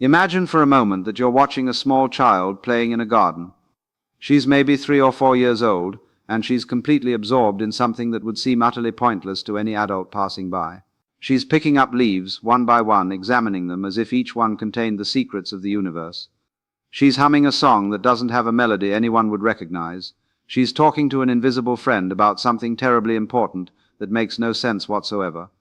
Imagine for a moment that you're watching a small child playing in a garden. She's maybe 3 or 4 years old, and she's completely absorbed in something that would seem utterly pointless to any adult passing by. She's picking up leaves, one by one, examining them as if each one contained the secrets of the universe. She's humming a song that doesn't have a melody anyone would recognize. She's talking to an invisible friend about something terribly important that makes no sense whatsoever.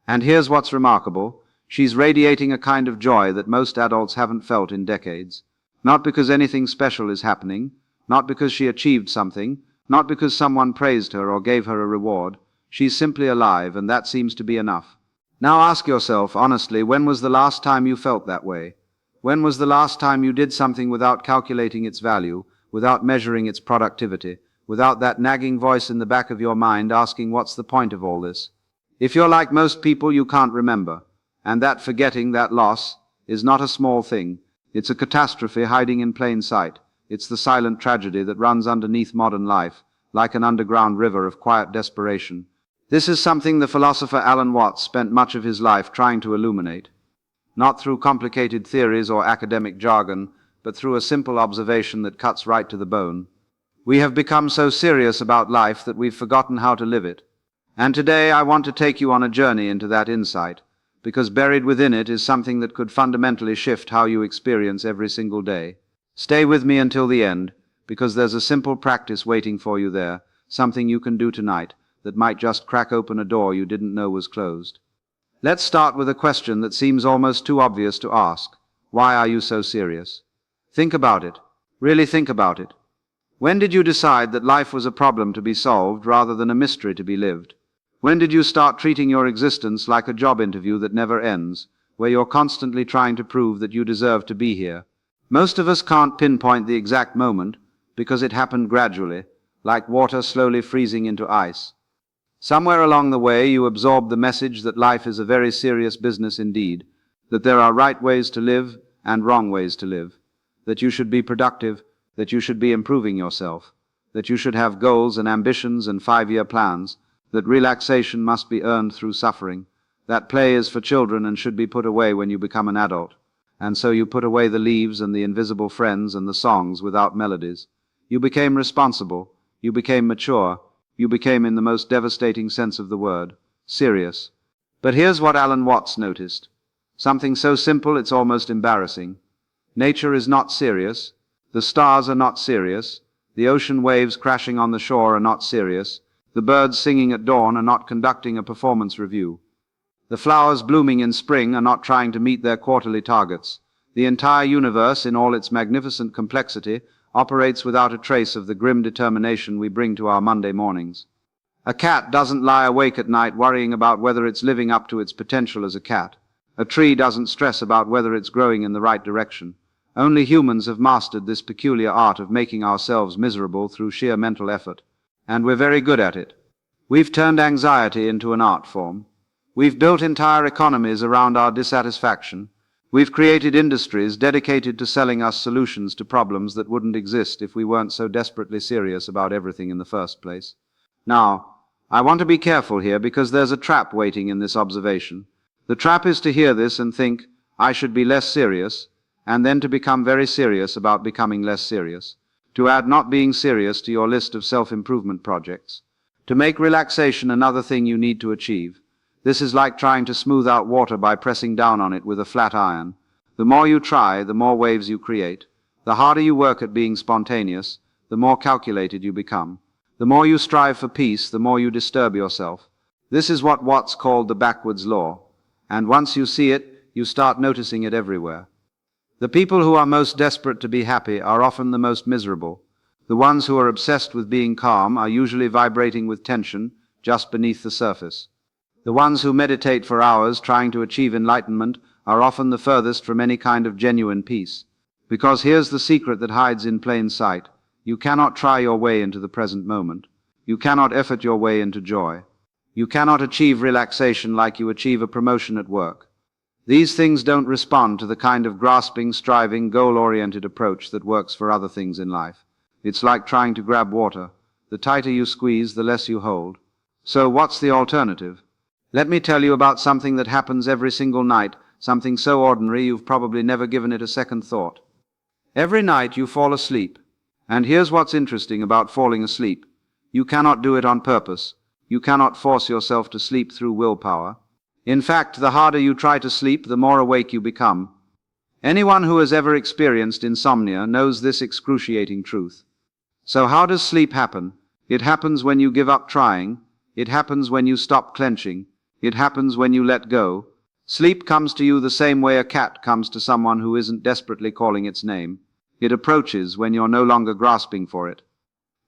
And here's what's remarkable. She's radiating a kind of joy that most adults haven't felt in decades. Not because anything special is happening, not because she achieved something, not because someone praised her or gave her a reward. She's simply alive, and that seems to be enough. Now ask yourself, honestly, when was the last time you felt that way? When was the last time you did something without calculating its value, without measuring its productivity, without that nagging voice in the back of your mind asking what's the point of all this? If you're like most people, you can't remember. And that forgetting, that loss, is not a small thing. It's a catastrophe hiding in plain sight. It's the silent tragedy that runs underneath modern life, like an underground river of quiet desperation. This is something the philosopher Alan Watts spent much of his life trying to illuminate. Not through complicated theories or academic jargon, but through a simple observation that cuts right to the bone. We have become so serious about life that we've forgotten how to live it. And today I want to take you on a journey into that insight, because buried within it is something that could fundamentally shift how you experience every single day. Stay with me until the end, because there's a simple practice waiting for you there, something you can do tonight that might just crack open a door you didn't know was closed. Let's start with a question that seems almost too obvious to ask. Why are you so serious? Think about it. Really think about it. When did you decide that life was a problem to be solved rather than a mystery to be lived? When did you start treating your existence like a job interview that never ends, where you're constantly trying to prove that you deserve to be here? Most of us can't pinpoint the exact moment, because it happened gradually, like water slowly freezing into ice. Somewhere along the way you absorbed the message that life is a very serious business indeed, that there are right ways to live and wrong ways to live, that you should be productive, that you should be improving yourself, that you should have goals and ambitions and 5-year plans, that relaxation must be earned through suffering, that play is for children and should be put away when you become an adult. And so you put away the leaves and the invisible friends and the songs without melodies. You became responsible, you became mature, you became, in the most devastating sense of the word, serious. But here's what Alan Watts noticed. Something so simple it's almost embarrassing. Nature is not serious. The stars are not serious. The ocean waves crashing on the shore are not serious. The birds singing at dawn are not conducting a performance review. The flowers blooming in spring are not trying to meet their quarterly targets. The entire universe, in all its magnificent complexity, operates without a trace of the grim determination we bring to our Monday mornings. A cat doesn't lie awake at night worrying about whether it's living up to its potential as a cat. A tree doesn't stress about whether it's growing in the right direction. Only humans have mastered this peculiar art of making ourselves miserable through sheer mental effort. And we're very good at it. We've turned anxiety into an art form. We've built entire economies around our dissatisfaction. We've created industries dedicated to selling us solutions to problems that wouldn't exist if we weren't so desperately serious about everything in the first place. Now, I want to be careful here because there's a trap waiting in this observation. The trap is to hear this and think, I should be less serious, and then to become very serious about becoming less serious. To add not being serious to your list of self-improvement projects. To make relaxation another thing you need to achieve. This is like trying to smooth out water by pressing down on it with a flat iron. The more you try, the more waves you create. The harder you work at being spontaneous, the more calculated you become. The more you strive for peace, the more you disturb yourself. This is what Watts called the backwards law. And once you see it, you start noticing it everywhere. The people who are most desperate to be happy are often the most miserable. The ones who are obsessed with being calm are usually vibrating with tension just beneath the surface. The ones who meditate for hours trying to achieve enlightenment are often the furthest from any kind of genuine peace. Because here's the secret that hides in plain sight. You cannot try your way into the present moment. You cannot effort your way into joy. You cannot achieve relaxation like you achieve a promotion at work. These things don't respond to the kind of grasping, striving, goal-oriented approach that works for other things in life. It's like trying to grab water. The tighter you squeeze, the less you hold. So what's the alternative? Let me tell you about something that happens every single night, something so ordinary you've probably never given it a second thought. Every night you fall asleep. And here's what's interesting about falling asleep. You cannot do it on purpose. You cannot force yourself to sleep through willpower. In fact, the harder you try to sleep, the more awake you become. Anyone who has ever experienced insomnia knows this excruciating truth. So how does sleep happen? It happens when you give up trying. It happens when you stop clenching. It happens when you let go. Sleep comes to you the same way a cat comes to someone who isn't desperately calling its name. It approaches when you're no longer grasping for it.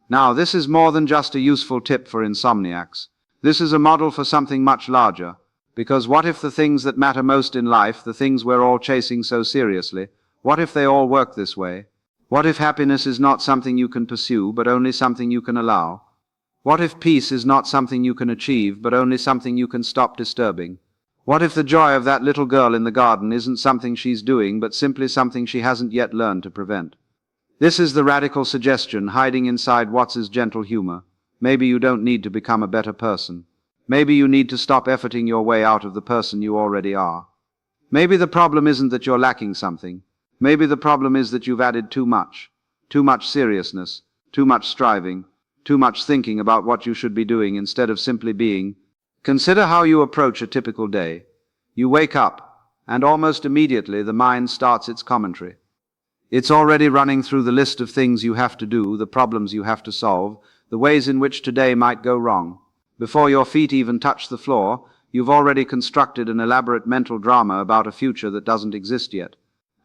Now, this is more than just a useful tip for insomniacs. This is a model for something much larger. Because what if the things that matter most in life, the things we're all chasing so seriously, what if they all work this way? What if happiness is not something you can pursue, but only something you can allow? What if peace is not something you can achieve, but only something you can stop disturbing? What if the joy of that little girl in the garden isn't something she's doing, but simply something she hasn't yet learned to prevent? This is the radical suggestion hiding inside Watts's gentle humor. Maybe you don't need to become a better person. Maybe you need to stop efforting your way out of the person you already are. Maybe the problem isn't that you're lacking something. Maybe the problem is that you've added too much seriousness, too much striving, too much thinking about what you should be doing instead of simply being. Consider how you approach a typical day. You wake up, and almost immediately the mind starts its commentary. It's already running through the list of things you have to do, the problems you have to solve, the ways in which today might go wrong. Before your feet even touch the floor, you've already constructed an elaborate mental drama about a future that doesn't exist yet.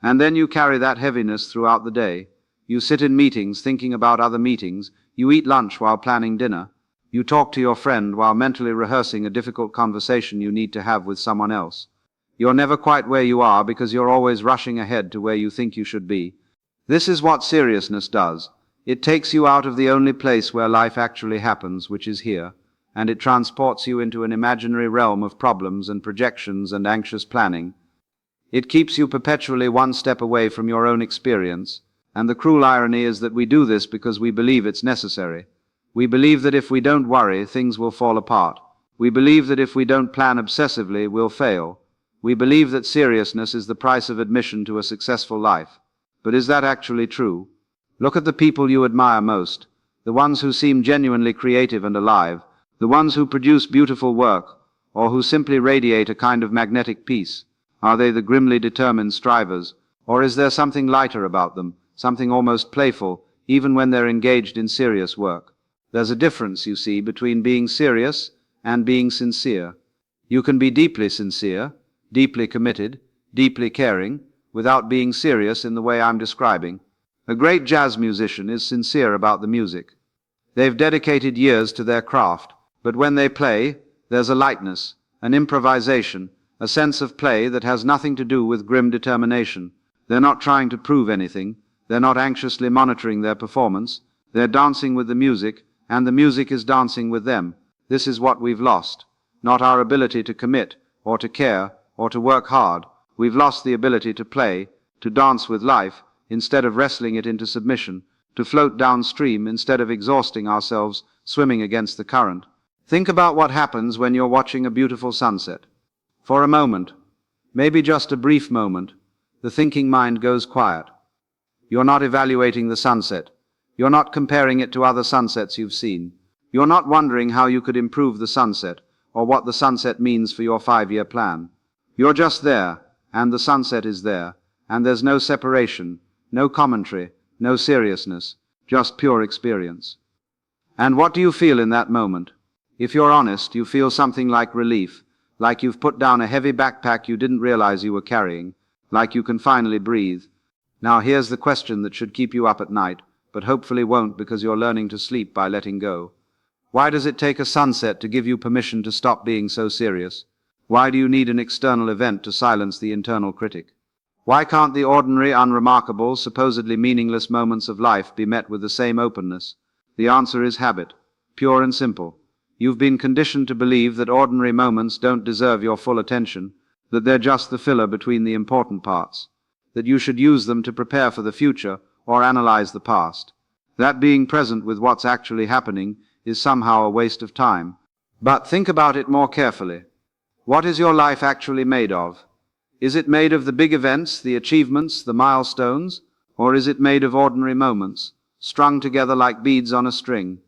And then you carry that heaviness throughout the day. You sit in meetings thinking about other meetings. You eat lunch while planning dinner. You talk to your friend while mentally rehearsing a difficult conversation you need to have with someone else. You're never quite where you are because you're always rushing ahead to where you think you should be. This is what seriousness does. It takes you out of the only place where life actually happens, which is here, and it transports you into an imaginary realm of problems and projections and anxious planning. It keeps you perpetually one step away from your own experience, and the cruel irony is that we do this because we believe it's necessary. We believe that if we don't worry, things will fall apart. We believe that if we don't plan obsessively, we'll fail. We believe that seriousness is the price of admission to a successful life. But is that actually true? Look at the people you admire most, the ones who seem genuinely creative and alive, the ones who produce beautiful work, or who simply radiate a kind of magnetic peace. Are they the grimly determined strivers, or is there something lighter about them, something almost playful, even when they're engaged in serious work? There's a difference, you see, between being serious and being sincere. You can be deeply sincere, deeply committed, deeply caring, without being serious in the way I'm describing. A great jazz musician is sincere about the music. They've dedicated years to their craft, but when they play, there's a lightness, an improvisation, a sense of play that has nothing to do with grim determination. They're not trying to prove anything. They're not anxiously monitoring their performance. They're dancing with the music, and the music is dancing with them. This is what we've lost. Not our ability to commit, or to care, or to work hard. We've lost the ability to play, to dance with life, instead of wrestling it into submission, to float downstream instead of exhausting ourselves, swimming against the current. Think about what happens when you're watching a beautiful sunset. For a moment, maybe just a brief moment, the thinking mind goes quiet. You're not evaluating the sunset. You're not comparing it to other sunsets you've seen. You're not wondering how you could improve the sunset, or what the sunset means for your 5-year plan. You're just there, and the sunset is there, and there's no separation, no commentary, no seriousness, just pure experience. And what do you feel in that moment? If you're honest, you feel something like relief, like you've put down a heavy backpack you didn't realize you were carrying, like you can finally breathe. Now here's the question that should keep you up at night, but hopefully won't because you're learning to sleep by letting go. Why does it take a sunset to give you permission to stop being so serious? Why do you need an external event to silence the internal critic? Why can't the ordinary, unremarkable, supposedly meaningless moments of life be met with the same openness? The answer is habit, pure and simple. You've been conditioned to believe that ordinary moments don't deserve your full attention, that they're just the filler between the important parts, that you should use them to prepare for the future or analyze the past. That being present with what's actually happening is somehow a waste of time. But think about it more carefully. What is your life actually made of? Is it made of the big events, the achievements, the milestones, or is it made of ordinary moments, strung together like beads on a string?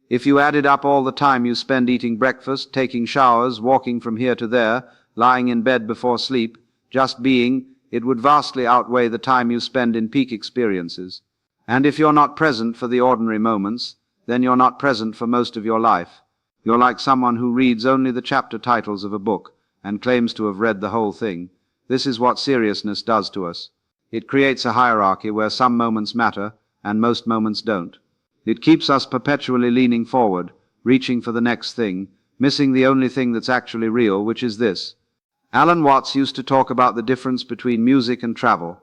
If you added up all the time you spend eating breakfast, taking showers, walking from here to there, lying in bed before sleep, just being, it would vastly outweigh the time you spend in peak experiences. And if you're not present for the ordinary moments, then you're not present for most of your life. You're like someone who reads only the chapter titles of a book and claims to have read the whole thing. This is what seriousness does to us. It creates a hierarchy where some moments matter and most moments don't. It keeps us perpetually leaning forward, reaching for the next thing, missing the only thing that's actually real, which is this. Alan Watts used to talk about the difference between music and travel.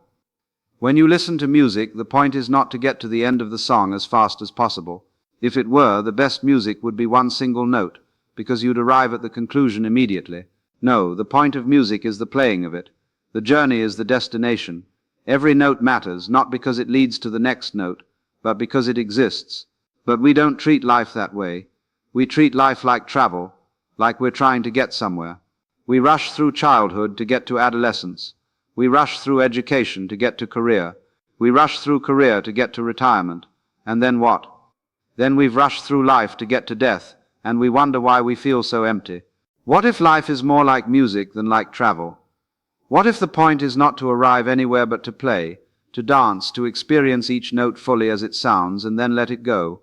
When you listen to music, the point is not to get to the end of the song as fast as possible. If it were, the best music would be one single note, because you'd arrive at the conclusion immediately. No, the point of music is the playing of it. The journey is the destination. Every note matters, not because it leads to the next note, but because it exists. But we don't treat life that way. We treat life like travel, like we're trying to get somewhere. We rush through childhood to get to adolescence. We rush through education to get to career. We rush through career to get to retirement. And then what? Then we've rushed through life to get to death, and we wonder why we feel so empty. What if life is more like music than like travel? What if the point is not to arrive anywhere but to play, to dance, to experience each note fully as it sounds, and then let it go?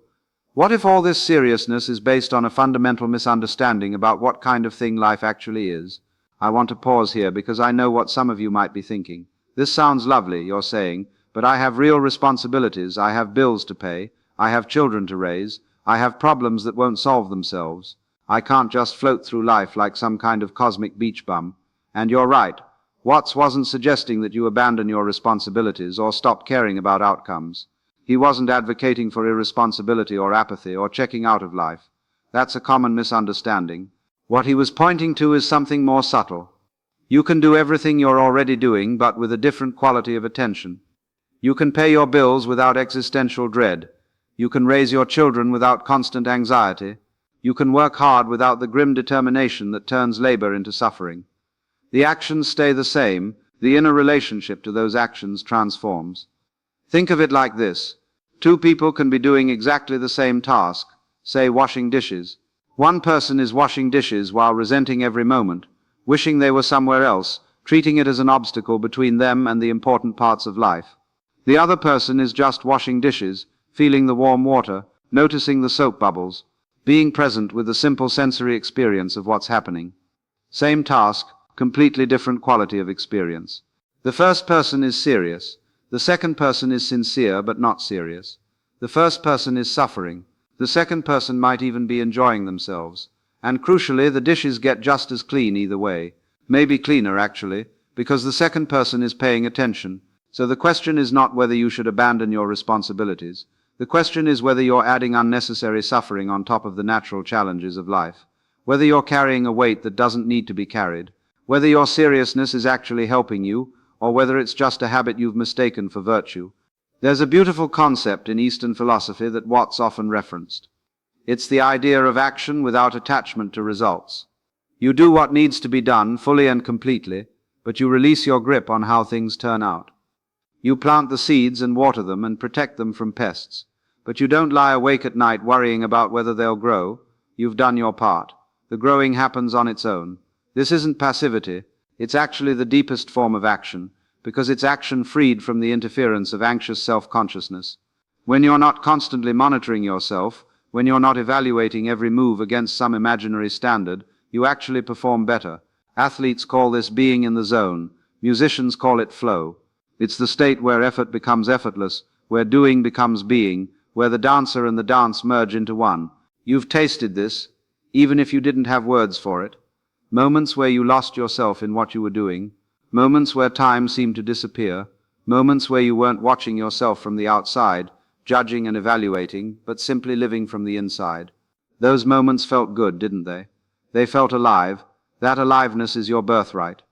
What if all this seriousness is based on a fundamental misunderstanding about what kind of thing life actually is? I want to pause here because I know what some of you might be thinking. This sounds lovely, you're saying, but I have real responsibilities, I have bills to pay, I have children to raise, I have problems that won't solve themselves. I can't just float through life like some kind of cosmic beach bum. And you're right. Watts wasn't suggesting that you abandon your responsibilities or stop caring about outcomes. He wasn't advocating for irresponsibility or apathy or checking out of life. That's a common misunderstanding. What he was pointing to is something more subtle. You can do everything you're already doing, but with a different quality of attention. You can pay your bills without existential dread. You can raise your children without constant anxiety. You can work hard without the grim determination that turns labor into suffering. The actions stay the same, the inner relationship to those actions transforms. Think of it like this. Two people can be doing exactly the same task, say washing dishes. One person is washing dishes while resenting every moment, wishing they were somewhere else, treating it as an obstacle between them and the important parts of life. The other person is just washing dishes, feeling the warm water, noticing the soap bubbles, being present with the simple sensory experience of what's happening. Same task, completely different quality of experience. The first person is serious. The second person is sincere but not serious. The first person is suffering. The second person might even be enjoying themselves. And crucially, the dishes get just as clean either way. Maybe cleaner, actually, because the second person is paying attention. So the question is not whether you should abandon your responsibilities. The question is whether you're adding unnecessary suffering on top of the natural challenges of life. Whether you're carrying a weight that doesn't need to be carried. Whether your seriousness is actually helping you, or whether it's just a habit you've mistaken for virtue. There's a beautiful concept in Eastern philosophy that Watts often referenced. It's the idea of action without attachment to results. You do what needs to be done fully and completely, but you release your grip on how things turn out. You plant the seeds and water them and protect them from pests, but you don't lie awake at night worrying about whether they'll grow. You've done your part. The growing happens on its own. This isn't passivity. It's actually the deepest form of action, because it's action freed from the interference of anxious self-consciousness. When you're not constantly monitoring yourself, when you're not evaluating every move against some imaginary standard, you actually perform better. Athletes call this being in the zone. Musicians call it flow. It's the state where effort becomes effortless, where doing becomes being, where the dancer and the dance merge into one. You've tasted this, even if you didn't have words for it. Moments where you lost yourself in what you were doing. Moments where time seemed to disappear. Moments where you weren't watching yourself from the outside, judging and evaluating, but simply living from the inside. Those moments felt good, didn't they? They felt alive. That aliveness is your birthright.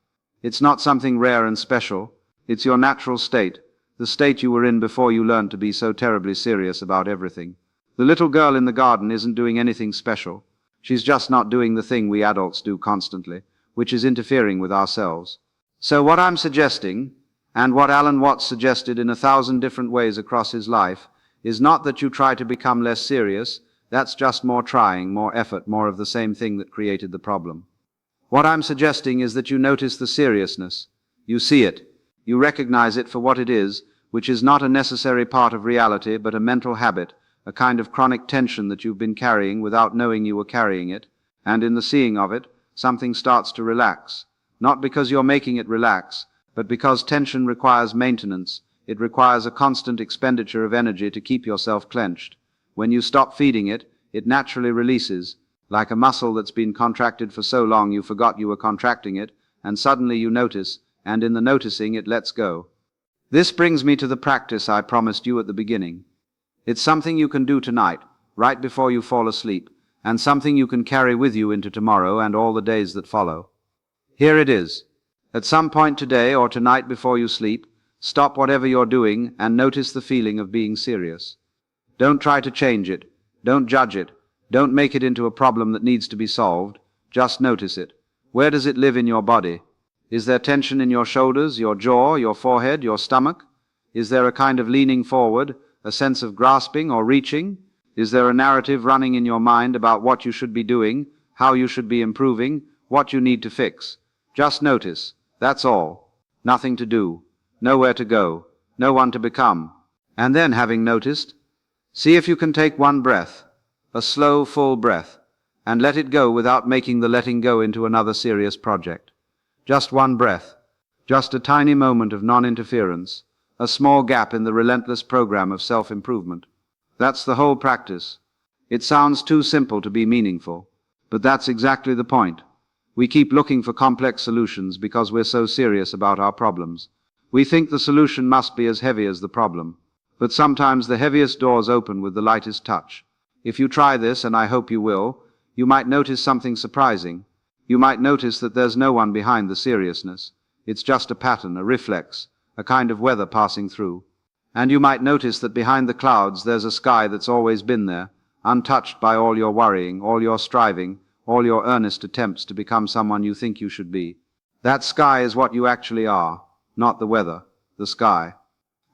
It's not something rare and special. It's your natural state, the state you were in before you learned to be so terribly serious about everything. The little girl in the garden isn't doing anything special. She's just not doing the thing we adults do constantly, which is interfering with ourselves. So what I'm suggesting, and what Alan Watts suggested in 1,000 different ways across his life, is not that you try to become less serious. That's just more trying, more effort, more of the same thing that created the problem. What I'm suggesting is that you notice the seriousness. You see it. You recognize it for what it is, which is not a necessary part of reality, but a mental habit, a kind of chronic tension that you've been carrying without knowing you were carrying it, and in the seeing of it, something starts to relax. Not because you're making it relax, but because tension requires maintenance. It requires a constant expenditure of energy to keep yourself clenched. When you stop feeding it, it naturally releases, like a muscle that's been contracted for so long you forgot you were contracting it, and suddenly you notice, and in the noticing it lets go. This brings me to the practice I promised you at the beginning. It's something you can do tonight, right before you fall asleep, and something you can carry with you into tomorrow and all the days that follow. Here it is. At some point today or tonight before you sleep, stop whatever you're doing and notice the feeling of being serious. Don't try to change it. Don't judge it. Don't make it into a problem that needs to be solved. Just notice it. Where does it live in your body? Is there tension in your shoulders, your jaw, your forehead, your stomach? Is there a kind of leaning forward, a sense of grasping or reaching? Is there a narrative running in your mind about what you should be doing, how you should be improving, what you need to fix? Just notice. That's all. Nothing to do. Nowhere to go. No one to become. And then, having noticed, see if you can take one breath, a slow, full breath, and let it go without making the letting go into another serious project. Just one breath. Just a tiny moment of non-interference, a small gap in the relentless program of self-improvement. That's the whole practice. It sounds too simple to be meaningful, but that's exactly the point. We keep looking for complex solutions because we're so serious about our problems. We think the solution must be as heavy as the problem. But sometimes the heaviest doors open with the lightest touch. If you try this, and I hope you will, you might notice something surprising. You might notice that there's no one behind the seriousness. It's just a pattern, a reflex, a kind of weather passing through. And you might notice that behind the clouds there's a sky that's always been there, untouched by all your worrying, all your striving, all your earnest attempts to become someone you think you should be. That sky is what you actually are, not the weather, the sky.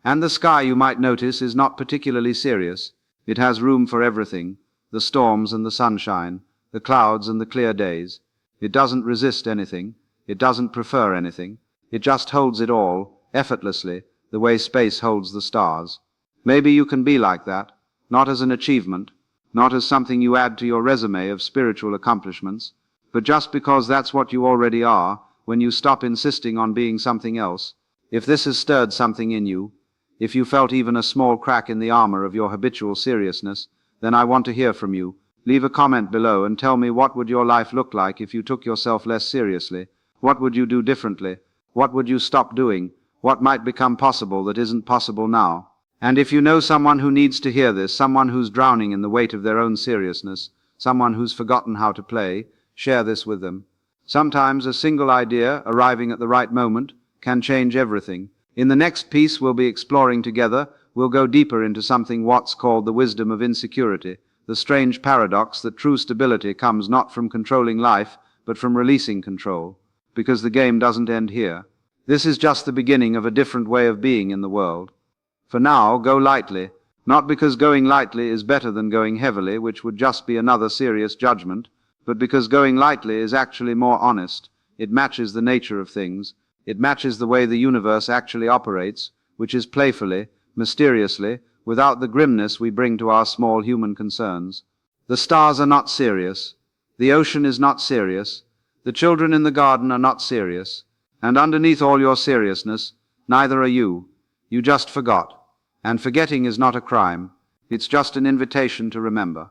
And the sky, you might notice, is not particularly serious. It has room for everything, the storms and the sunshine, the clouds and the clear days. It doesn't resist anything. It doesn't prefer anything. It just holds it all, effortlessly, the way space holds the stars. Maybe you can be like that, not as an achievement, not as something you add to your resume of spiritual accomplishments, but just because that's what you already are, when you stop insisting on being something else. If this has stirred something in you, if you felt even a small crack in the armor of your habitual seriousness, then I want to hear from you. Leave a comment below and tell me, what would your life look like if you took yourself less seriously? What would you do differently? What would you stop doing? What might become possible that isn't possible now? And if you know someone who needs to hear this, someone who's drowning in the weight of their own seriousness, someone who's forgotten how to play, share this with them. Sometimes a single idea, arriving at the right moment, can change everything. In the next piece we'll be exploring together, we'll go deeper into something Watts called the wisdom of insecurity, the strange paradox that true stability comes not from controlling life, but from releasing control, because the game doesn't end here. This is just the beginning of a different way of being in the world. For now, go lightly, not because going lightly is better than going heavily, which would just be another serious judgment, but because going lightly is actually more honest. It matches the nature of things. It matches the way the universe actually operates, which is playfully, mysteriously, without the grimness we bring to our small human concerns. The stars are not serious. The ocean is not serious. The children in the garden are not serious. And underneath all your seriousness, neither are you. You just forgot. And forgetting is not a crime. It's just an invitation to remember.